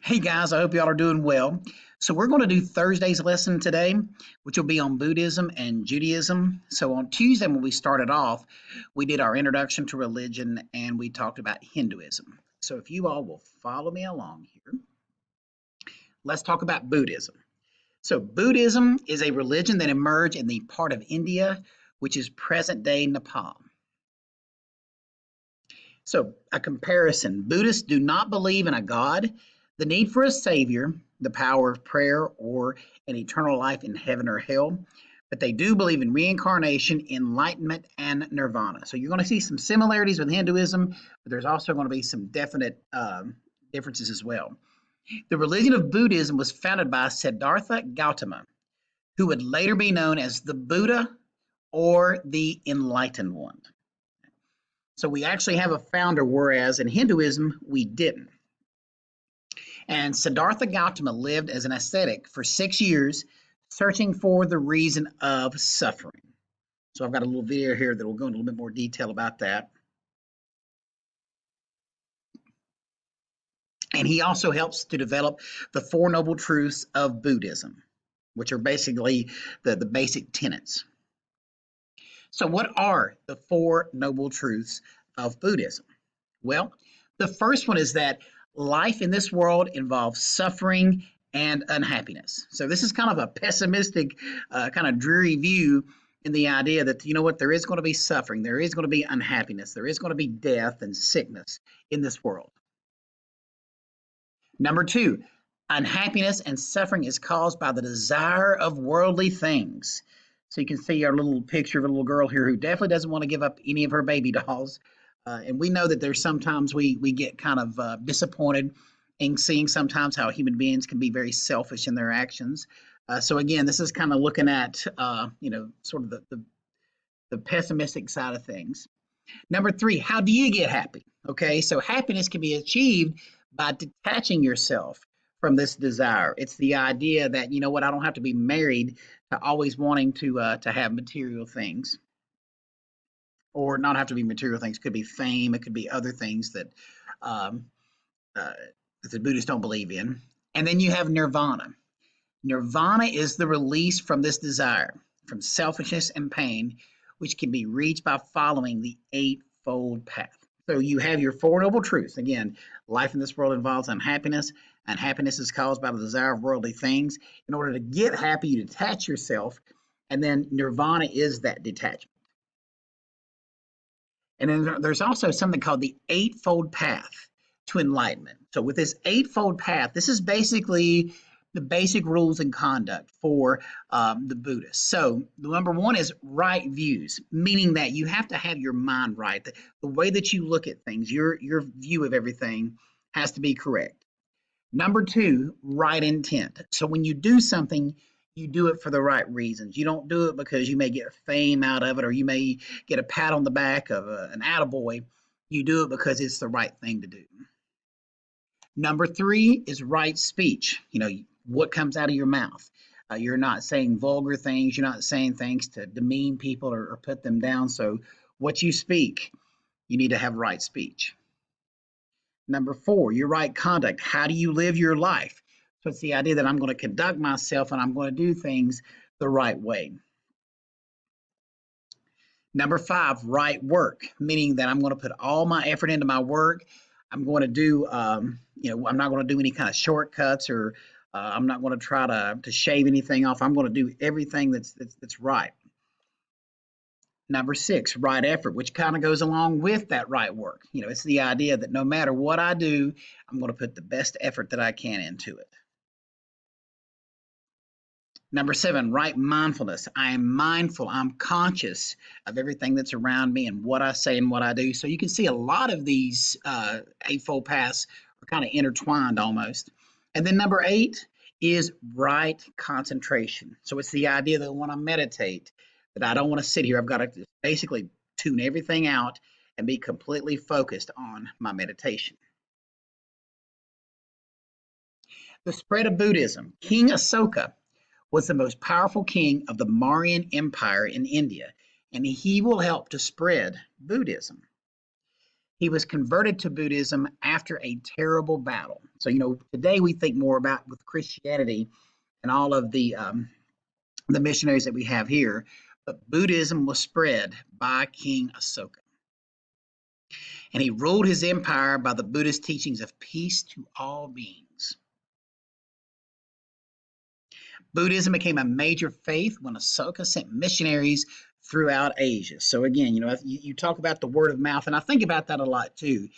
Hey guys, I hope y'all are doing well. So we're going to do Thursday's lesson today, which will be on Buddhism and Judaism. So on Tuesday, when we started off, we did our introduction to religion and we talked about Hinduism. So if you all will follow me along here, let's talk about Buddhism. So Buddhism is a religion that emerged in the part of India, which is present-day Nepal. So, a comparison: Buddhists do not believe in a God, the need for a savior, the power of prayer, or an eternal life in heaven or hell, but they do believe in reincarnation, enlightenment, and nirvana. So, you're going to see some similarities with Hinduism, but there's also going to be some definite differences as well. The religion of Buddhism was founded by Siddhartha Gautama, who would later be known as the Buddha or the Enlightened One. So we actually have a founder, whereas in Hinduism, we didn't. And Siddhartha Gautama lived as an ascetic for 6 years, searching for the reason of suffering. So I've got a little video here that will go into a little bit more detail about that. And he also helps to develop the Four Noble Truths of Buddhism, which are basically the basic tenets. So what are the Four Noble Truths of Buddhism? Well, the first one is that life in this world involves suffering and unhappiness. So this is kind of a pessimistic, kind of dreary view in the idea that, you know what, there is going to be suffering, there is going to be unhappiness, there is going to be death and sickness in this world. Number two, unhappiness and suffering is caused by the desire of worldly things. So you can see our little picture of a little girl here who definitely doesn't want to give up any of her baby dolls. And we know that there's sometimes we get kind of disappointed in seeing sometimes how human beings can be very selfish in their actions. So again, this is kind of looking at, sort of the pessimistic side of things. Number three, how do you get happy? Okay, so happiness can be achieved by detaching yourself from this desire. It's the idea that, you know what, I don't have to be married to always wanting to have material things, or not have to be material things. It could be fame. It could be other things um, that the Buddhists don't believe in. And then you have nirvana. Nirvana is the release from this desire, from selfishness and pain, which can be reached by following the Eightfold Path. So you have your Four Noble Truths. Again, life in this world involves unhappiness. Unhappiness is caused by the desire of worldly things. In order to get happy, you detach yourself, and then nirvana is that detachment. And then there's also something called the Eightfold Path to enlightenment. So with this Eightfold Path, this is basically the basic rules and conduct for the Buddhists. So the number one is right views, meaning that you have to have your mind right. The way that you look at things, your view of everything has to be correct. Number two, right intent. So when you do something, you do it for the right reasons. You don't do it because you may get fame out of it, or you may get a pat on the back of an attaboy. You do it because it's the right thing to do. Number three is right speech. You know, what comes out of your mouth. You're not saying vulgar things. You're not saying things to demean people or put them down. So what you speak, you need to have right speech. Number four, your right conduct. How do you live your life? So it's the idea that I'm going to conduct myself and I'm going to do things the right way. Number five, right work, meaning that I'm going to put all my effort into my work. I'm going to do, I'm not going to do any kind of shortcuts, or I'm not going to try to shave anything off. I'm going to do everything that's right. Number six, right effort, which kind of goes along with that right work. You know, it's the idea that no matter what I do, I'm going to put the best effort that I can into it. Number seven, right mindfulness. I am mindful. I'm conscious of everything that's around me and what I say and what I do. So you can see a lot of these Eightfold Paths are kind of intertwined almost. And then number eight is right concentration. So it's the idea that when I meditate, that I don't want to sit here. I've got to basically tune everything out and be completely focused on my meditation. The spread of Buddhism. King Asoka was the most powerful king of the Mauryan Empire in India, and he will help to spread Buddhism. He was converted to Buddhism after a terrible battle. So, today we think more about with Christianity and all of the missionaries that we have here, but Buddhism was spread by King Asoka. And he ruled his empire by the Buddhist teachings of peace to all beings. Buddhism became a major faith when Asoka sent missionaries throughout Asia. So again, you talk about the word of mouth, and I think about that a lot too.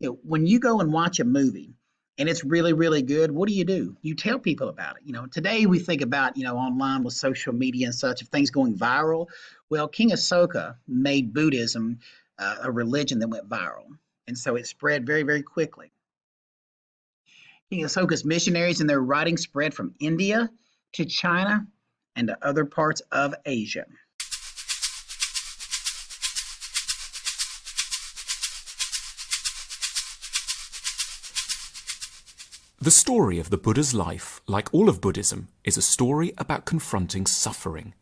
When you go and watch a movie and it's really, really good, what do? You tell people about it. Today we think about, online with social media and such, of things going viral. Well, King Asoka made Buddhism a religion that went viral. And so it spread very, very quickly. King Asoka's missionaries and their writings spread from India to China and to other parts of Asia. The story of the Buddha's life, like all of Buddhism, is a story about confronting suffering.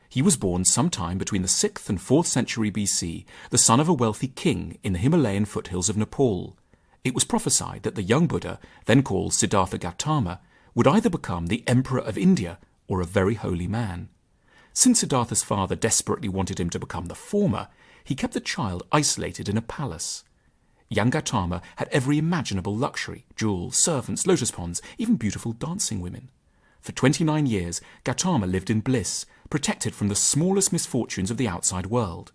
He was born sometime between the 6th and 4th century BC, the son of a wealthy king in the Himalayan foothills of Nepal. It was prophesied that the young Buddha, then called Siddhartha Gautama, would either become the emperor of India or a very holy man. Since Siddhartha's father desperately wanted him to become the former, he kept the child isolated in a palace. Young Gautama had every imaginable luxury: jewels, servants, lotus ponds, even beautiful dancing women. For 29 years, Gautama lived in bliss, protected from the smallest misfortunes of the outside world.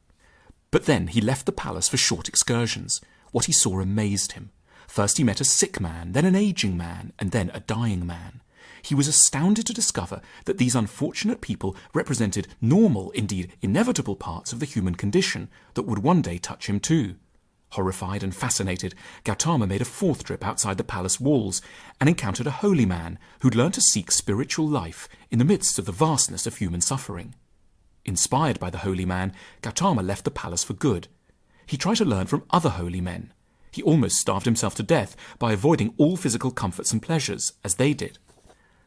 But then he left the palace for short excursions. What he saw amazed him. First he met a sick man, then an aging man, and then a dying man. He was astounded to discover that these unfortunate people represented normal, indeed inevitable parts of the human condition that would one day touch him too. Horrified and fascinated, Gautama made a 4th trip outside the palace walls and encountered a holy man who'd learned to seek spiritual life in the midst of the vastness of human suffering. Inspired by the holy man, Gautama left the palace for good. He tried to learn from other holy men. He almost starved himself to death by avoiding all physical comforts and pleasures, as they did.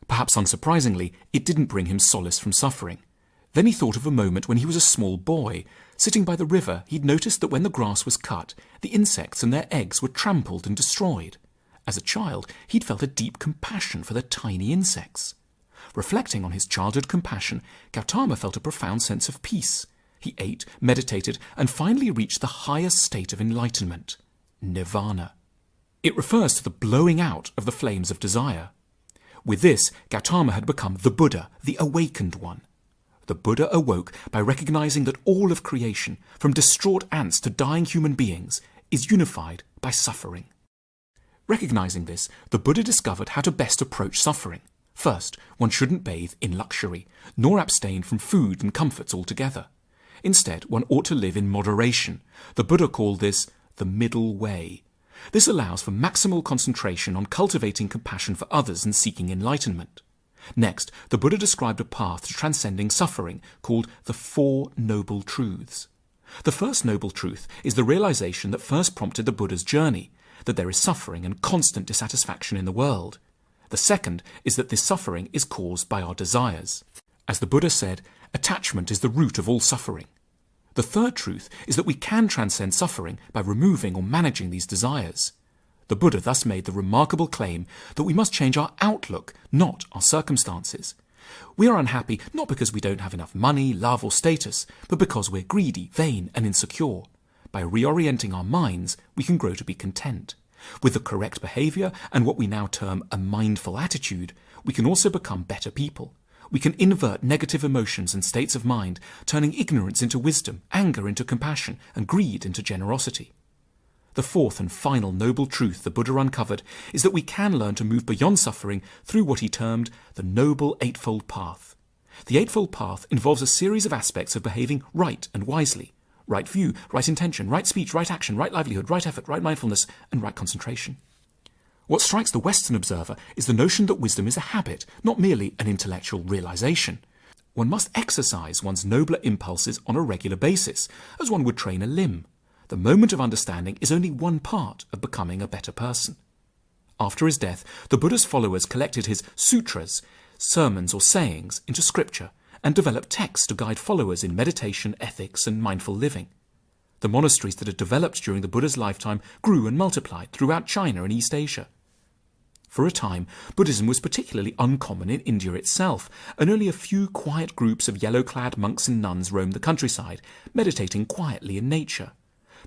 Perhaps unsurprisingly, it didn't bring him solace from suffering. Then he thought of a moment when he was a small boy. Sitting by the river, he'd noticed that when the grass was cut, the insects and their eggs were trampled and destroyed. As a child, he'd felt a deep compassion for the tiny insects. Reflecting on his childhood compassion, Gautama felt a profound sense of peace. He ate, meditated, and finally reached the highest state of enlightenment, nirvana. It refers to the blowing out of the flames of desire. With this, Gautama had become the Buddha, the awakened one. The Buddha awoke by recognizing that all of creation, from distraught ants to dying human beings, is unified by suffering. Recognizing this, the Buddha discovered how to best approach suffering. First, one shouldn't bathe in luxury, nor abstain from food and comforts altogether. Instead, one ought to live in moderation. The Buddha called this the middle way. This allows for maximal concentration on cultivating compassion for others and seeking enlightenment. Next, the Buddha described a path to transcending suffering called the 4 Noble Truths. The first noble truth is the realization that first prompted the Buddha's journey, that there is suffering and constant dissatisfaction in the world. The second is that this suffering is caused by our desires. As the Buddha said, attachment is the root of all suffering. The third truth is that we can transcend suffering by removing or managing these desires. The Buddha thus made the remarkable claim that we must change our outlook, not our circumstances. We are unhappy not because we don't have enough money, love, or status, but because we're greedy, vain, and insecure. By reorienting our minds, we can grow to be content. With the correct behavior and what we now term a mindful attitude, we can also become better people. We can invert negative emotions and states of mind, turning ignorance into wisdom, anger into compassion, and greed into generosity. The fourth and final noble truth the Buddha uncovered is that we can learn to move beyond suffering through what he termed the Noble Eightfold Path. The Eightfold Path involves a series of aspects of behaving right and wisely: right view, right intention, right speech, right action, right livelihood, right effort, right mindfulness, and right concentration. What strikes the Western observer is the notion that wisdom is a habit, not merely an intellectual realization. One must exercise one's nobler impulses on a regular basis, as one would train a limb. The moment of understanding is only one part of becoming a better person. After his death, the Buddha's followers collected his sutras, sermons or sayings, into scripture, and developed texts to guide followers in meditation, ethics, and mindful living. The monasteries that had developed during the Buddha's lifetime grew and multiplied throughout China and East Asia. For a time, Buddhism was particularly uncommon in India itself, and only a few quiet groups of yellow-clad monks and nuns roamed the countryside, meditating quietly in nature.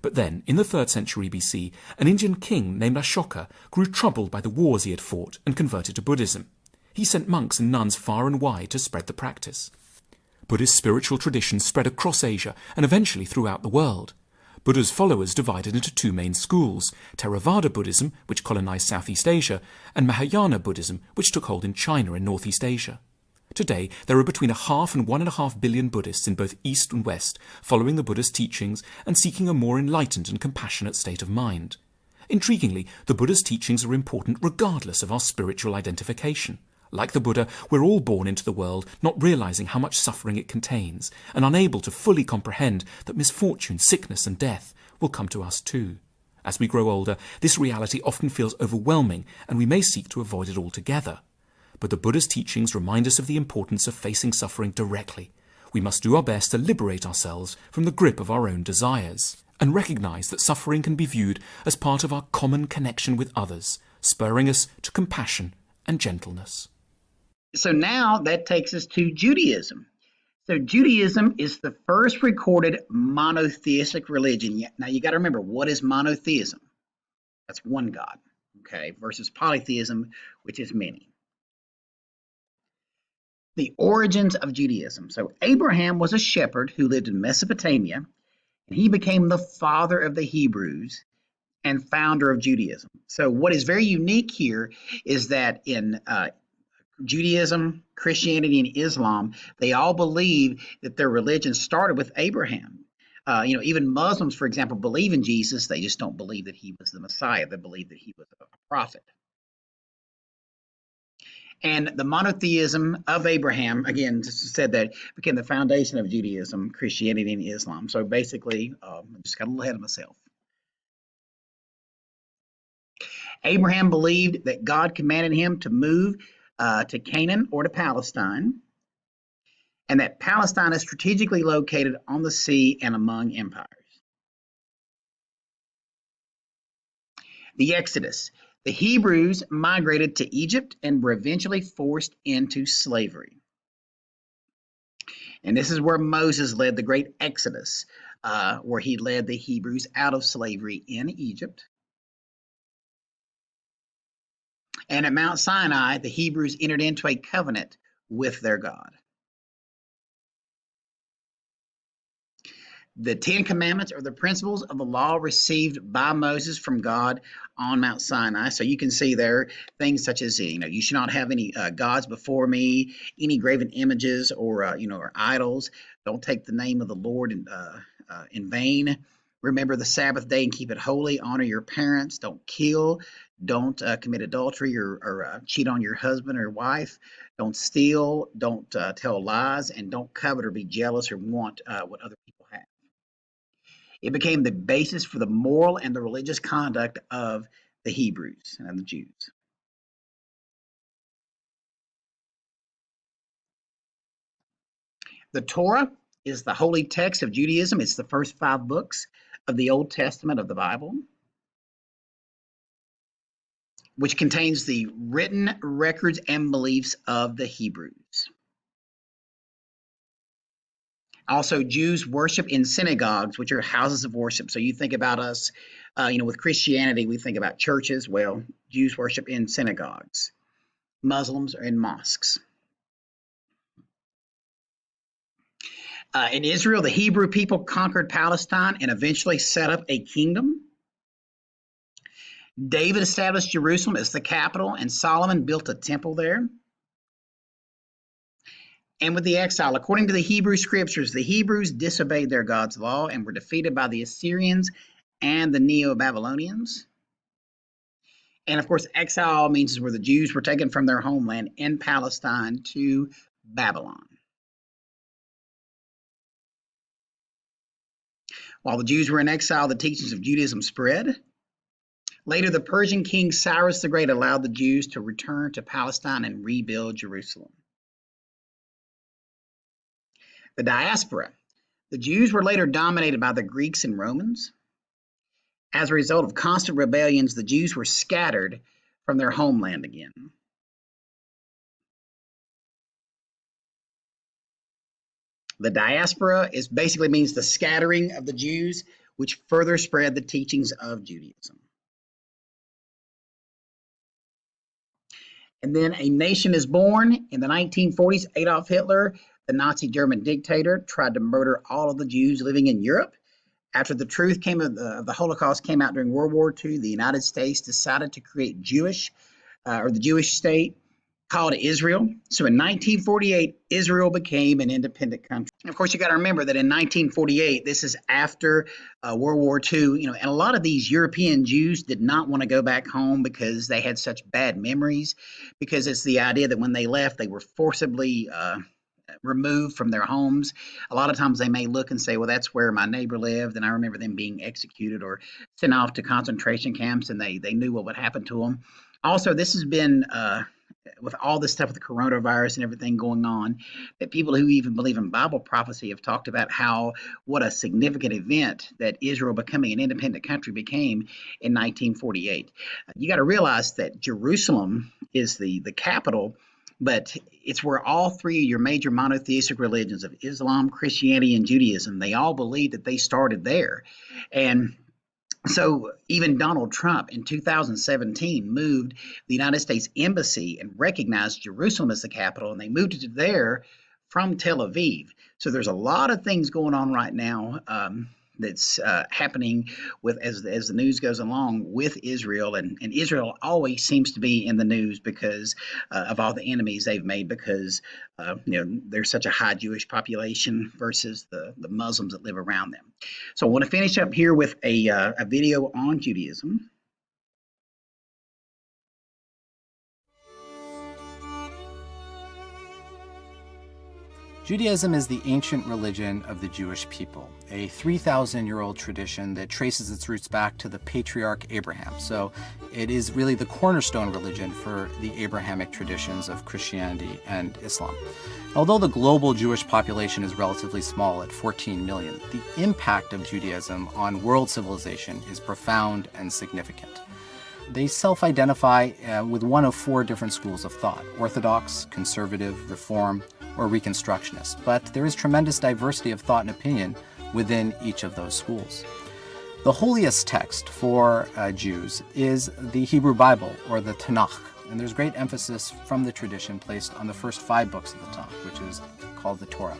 But then, in the 3rd century BC, an Indian king named Ashoka grew troubled by the wars he had fought and converted to Buddhism. He sent monks and nuns far and wide to spread the practice. Buddhist spiritual traditions spread across Asia and eventually throughout the world. Buddha's followers divided into two main schools, Theravada Buddhism, which colonized Southeast Asia, and Mahayana Buddhism, which took hold in China and Northeast Asia. Today, there are between 0.5 and 1.5 billion Buddhists in both East and West, following the Buddha's teachings and seeking a more enlightened and compassionate state of mind. Intriguingly, the Buddha's teachings are important regardless of our spiritual identification. Like the Buddha, we're all born into the world not realizing how much suffering it contains, and unable to fully comprehend that misfortune, sickness and death will come to us too. As we grow older, this reality often feels overwhelming, and we may seek to avoid it altogether. But the Buddha's teachings remind us of the importance of facing suffering directly. We must do our best to liberate ourselves from the grip of our own desires, and recognize that suffering can be viewed as part of our common connection with others, spurring us to compassion and gentleness. So now that takes us to Judaism. So Judaism is the first recorded monotheistic religion. Now you got to remember, what is monotheism? That's one God, okay, versus polytheism, which is many. The origins of Judaism. So Abraham was a shepherd who lived in Mesopotamia, and he became the father of the Hebrews and founder of Judaism. So what is very unique here is that in Judaism, Christianity, and Islam, they all believe that their religion started with Abraham. Even Muslims, for example, believe in Jesus. They just don't believe that he was the Messiah. They believe that he was a prophet. And the monotheism of Abraham, again, said that became the foundation of Judaism, Christianity, and Islam. So basically, I just got a little ahead of myself. Abraham believed that God commanded him to move to Canaan or to Palestine, and that Palestine is strategically located on the sea and among empires. The Exodus. The Hebrews migrated to Egypt and were eventually forced into slavery. And this is where Moses led the great Exodus, where he led the Hebrews out of slavery in Egypt. And at Mount Sinai, the Hebrews entered into a covenant with their God. The 10 Commandments are the principles of the law received by Moses from God on Mount Sinai. So you can see there things such as, you should not have any gods before me, any graven images or idols. Don't take the name of the Lord in vain. Remember the Sabbath day and keep it holy. Honor your parents. Don't kill. Don't commit adultery or cheat on your husband or wife. Don't steal. Don't tell lies. And don't covet or be jealous or want what other people have. It became the basis for the moral and the religious conduct of the Hebrews and the Jews. The Torah is the holy text of Judaism. It's the first 5 books of the Old Testament of the Bible, which contains the written records and beliefs of the Hebrews. Also, Jews worship in synagogues, which are houses of worship. So you think about us, with Christianity, we think about churches. Well, Jews worship in synagogues. Muslims are in mosques. In Israel, the Hebrew people conquered Palestine and eventually set up a kingdom. David established Jerusalem as the capital, and Solomon built a temple there. And with the exile, according to the Hebrew scriptures, the Hebrews disobeyed their God's law and were defeated by the Assyrians and the Neo-Babylonians. And of course, exile means where the Jews were taken from their homeland in Palestine to Babylon. While the Jews were in exile, the teachings of Judaism spread. Later, the Persian king Cyrus the Great allowed the Jews to return to Palestine and rebuild Jerusalem. The diaspora. The Jews were later dominated by the Greeks and Romans. As a result of constant rebellions, the Jews were scattered from their homeland again. The diaspora basically means the scattering of the Jews, which further spread the teachings of Judaism. And then a nation is born. In the 1940s, Adolf Hitler, the Nazi German dictator, tried to murder all of the Jews living in Europe. After the truth of the Holocaust came out during World War II, the United States decided to create the Jewish state called Israel. So in 1948, Israel became an independent country. And of course, you got to remember that in 1948, this is after World War II, and a lot of these European Jews did not want to go back home because they had such bad memories, because it's the idea that when they left, they were forcibly removed from their homes. A lot of times they may look and say, well, that's where my neighbor lived, and I remember them being executed or sent off to concentration camps, and they knew what would happen to them. Also, this has been with all this stuff with the coronavirus and everything going on, that people who even believe in Bible prophecy have talked about what a significant event that Israel becoming an independent country became in 1948. You got to realize that Jerusalem is the capital, but it's where all three of your major monotheistic religions of Islam, Christianity, and Judaism, they all believe that they started there. And so even Donald Trump in 2017 moved the United States Embassy and recognized Jerusalem as the capital, and they moved it there from Tel Aviv. So there's a lot of things going on right now that's happening as the news goes along with Israel, and Israel always seems to be in the news because of all the enemies they've made, because there's such a high Jewish population versus the Muslims that live around them. So I want to finish up here with a video on Judaism. Judaism is the ancient religion of the Jewish people, a 3,000-year-old tradition that traces its roots back to the patriarch Abraham. So it is really the cornerstone religion for the Abrahamic traditions of Christianity and Islam. Although the global Jewish population is relatively small at 14 million, the impact of Judaism on world civilization is profound and significant. They self-identify with one of four different schools of thought: Orthodox, Conservative, Reform, or Reconstructionist. But there is tremendous diversity of thought and opinion within each of those schools. The holiest text for Jews is the Hebrew Bible, or the Tanakh, and there's great emphasis from the tradition placed on the first 5 books of the Tanakh, which is called the Torah.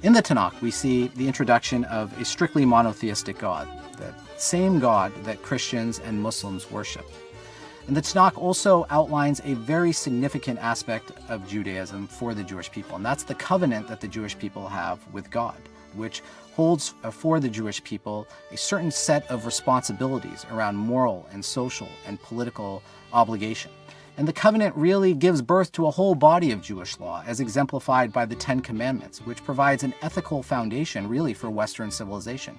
In the Tanakh, we see the introduction of a strictly monotheistic God, the same God that Christians and Muslims worship. And the Tanakh also outlines a very significant aspect of Judaism for the Jewish people, and that's the covenant that the Jewish people have with God, which holds for the Jewish people a certain set of responsibilities around moral and social and political obligation. And the covenant really gives birth to a whole body of Jewish law, as exemplified by the 10 Commandments, which provides an ethical foundation, really, for Western civilization.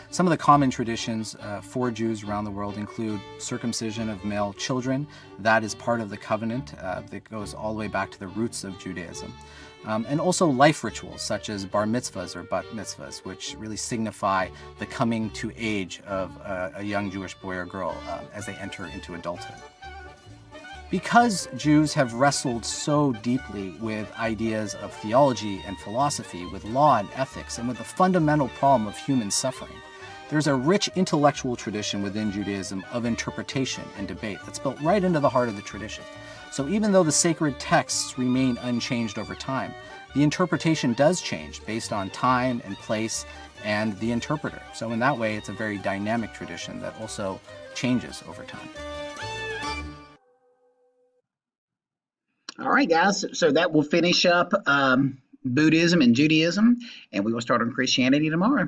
Some of the common traditions for Jews around the world include circumcision of male children. That is part of the covenant that goes all the way back to the roots of Judaism. And also life rituals, such as bar mitzvahs or bat mitzvahs, which really signify the coming to age of a young Jewish boy or girl as they enter into adulthood. Because Jews have wrestled so deeply with ideas of theology and philosophy, with law and ethics, and with the fundamental problem of human suffering, there's a rich intellectual tradition within Judaism of interpretation and debate that's built right into the heart of the tradition. So even though the sacred texts remain unchanged over time, the interpretation does change based on time and place and the interpreter. So in that way, it's a very dynamic tradition that also changes over time. All right, guys, so that will finish up Buddhism and Judaism, and we will start on Christianity tomorrow.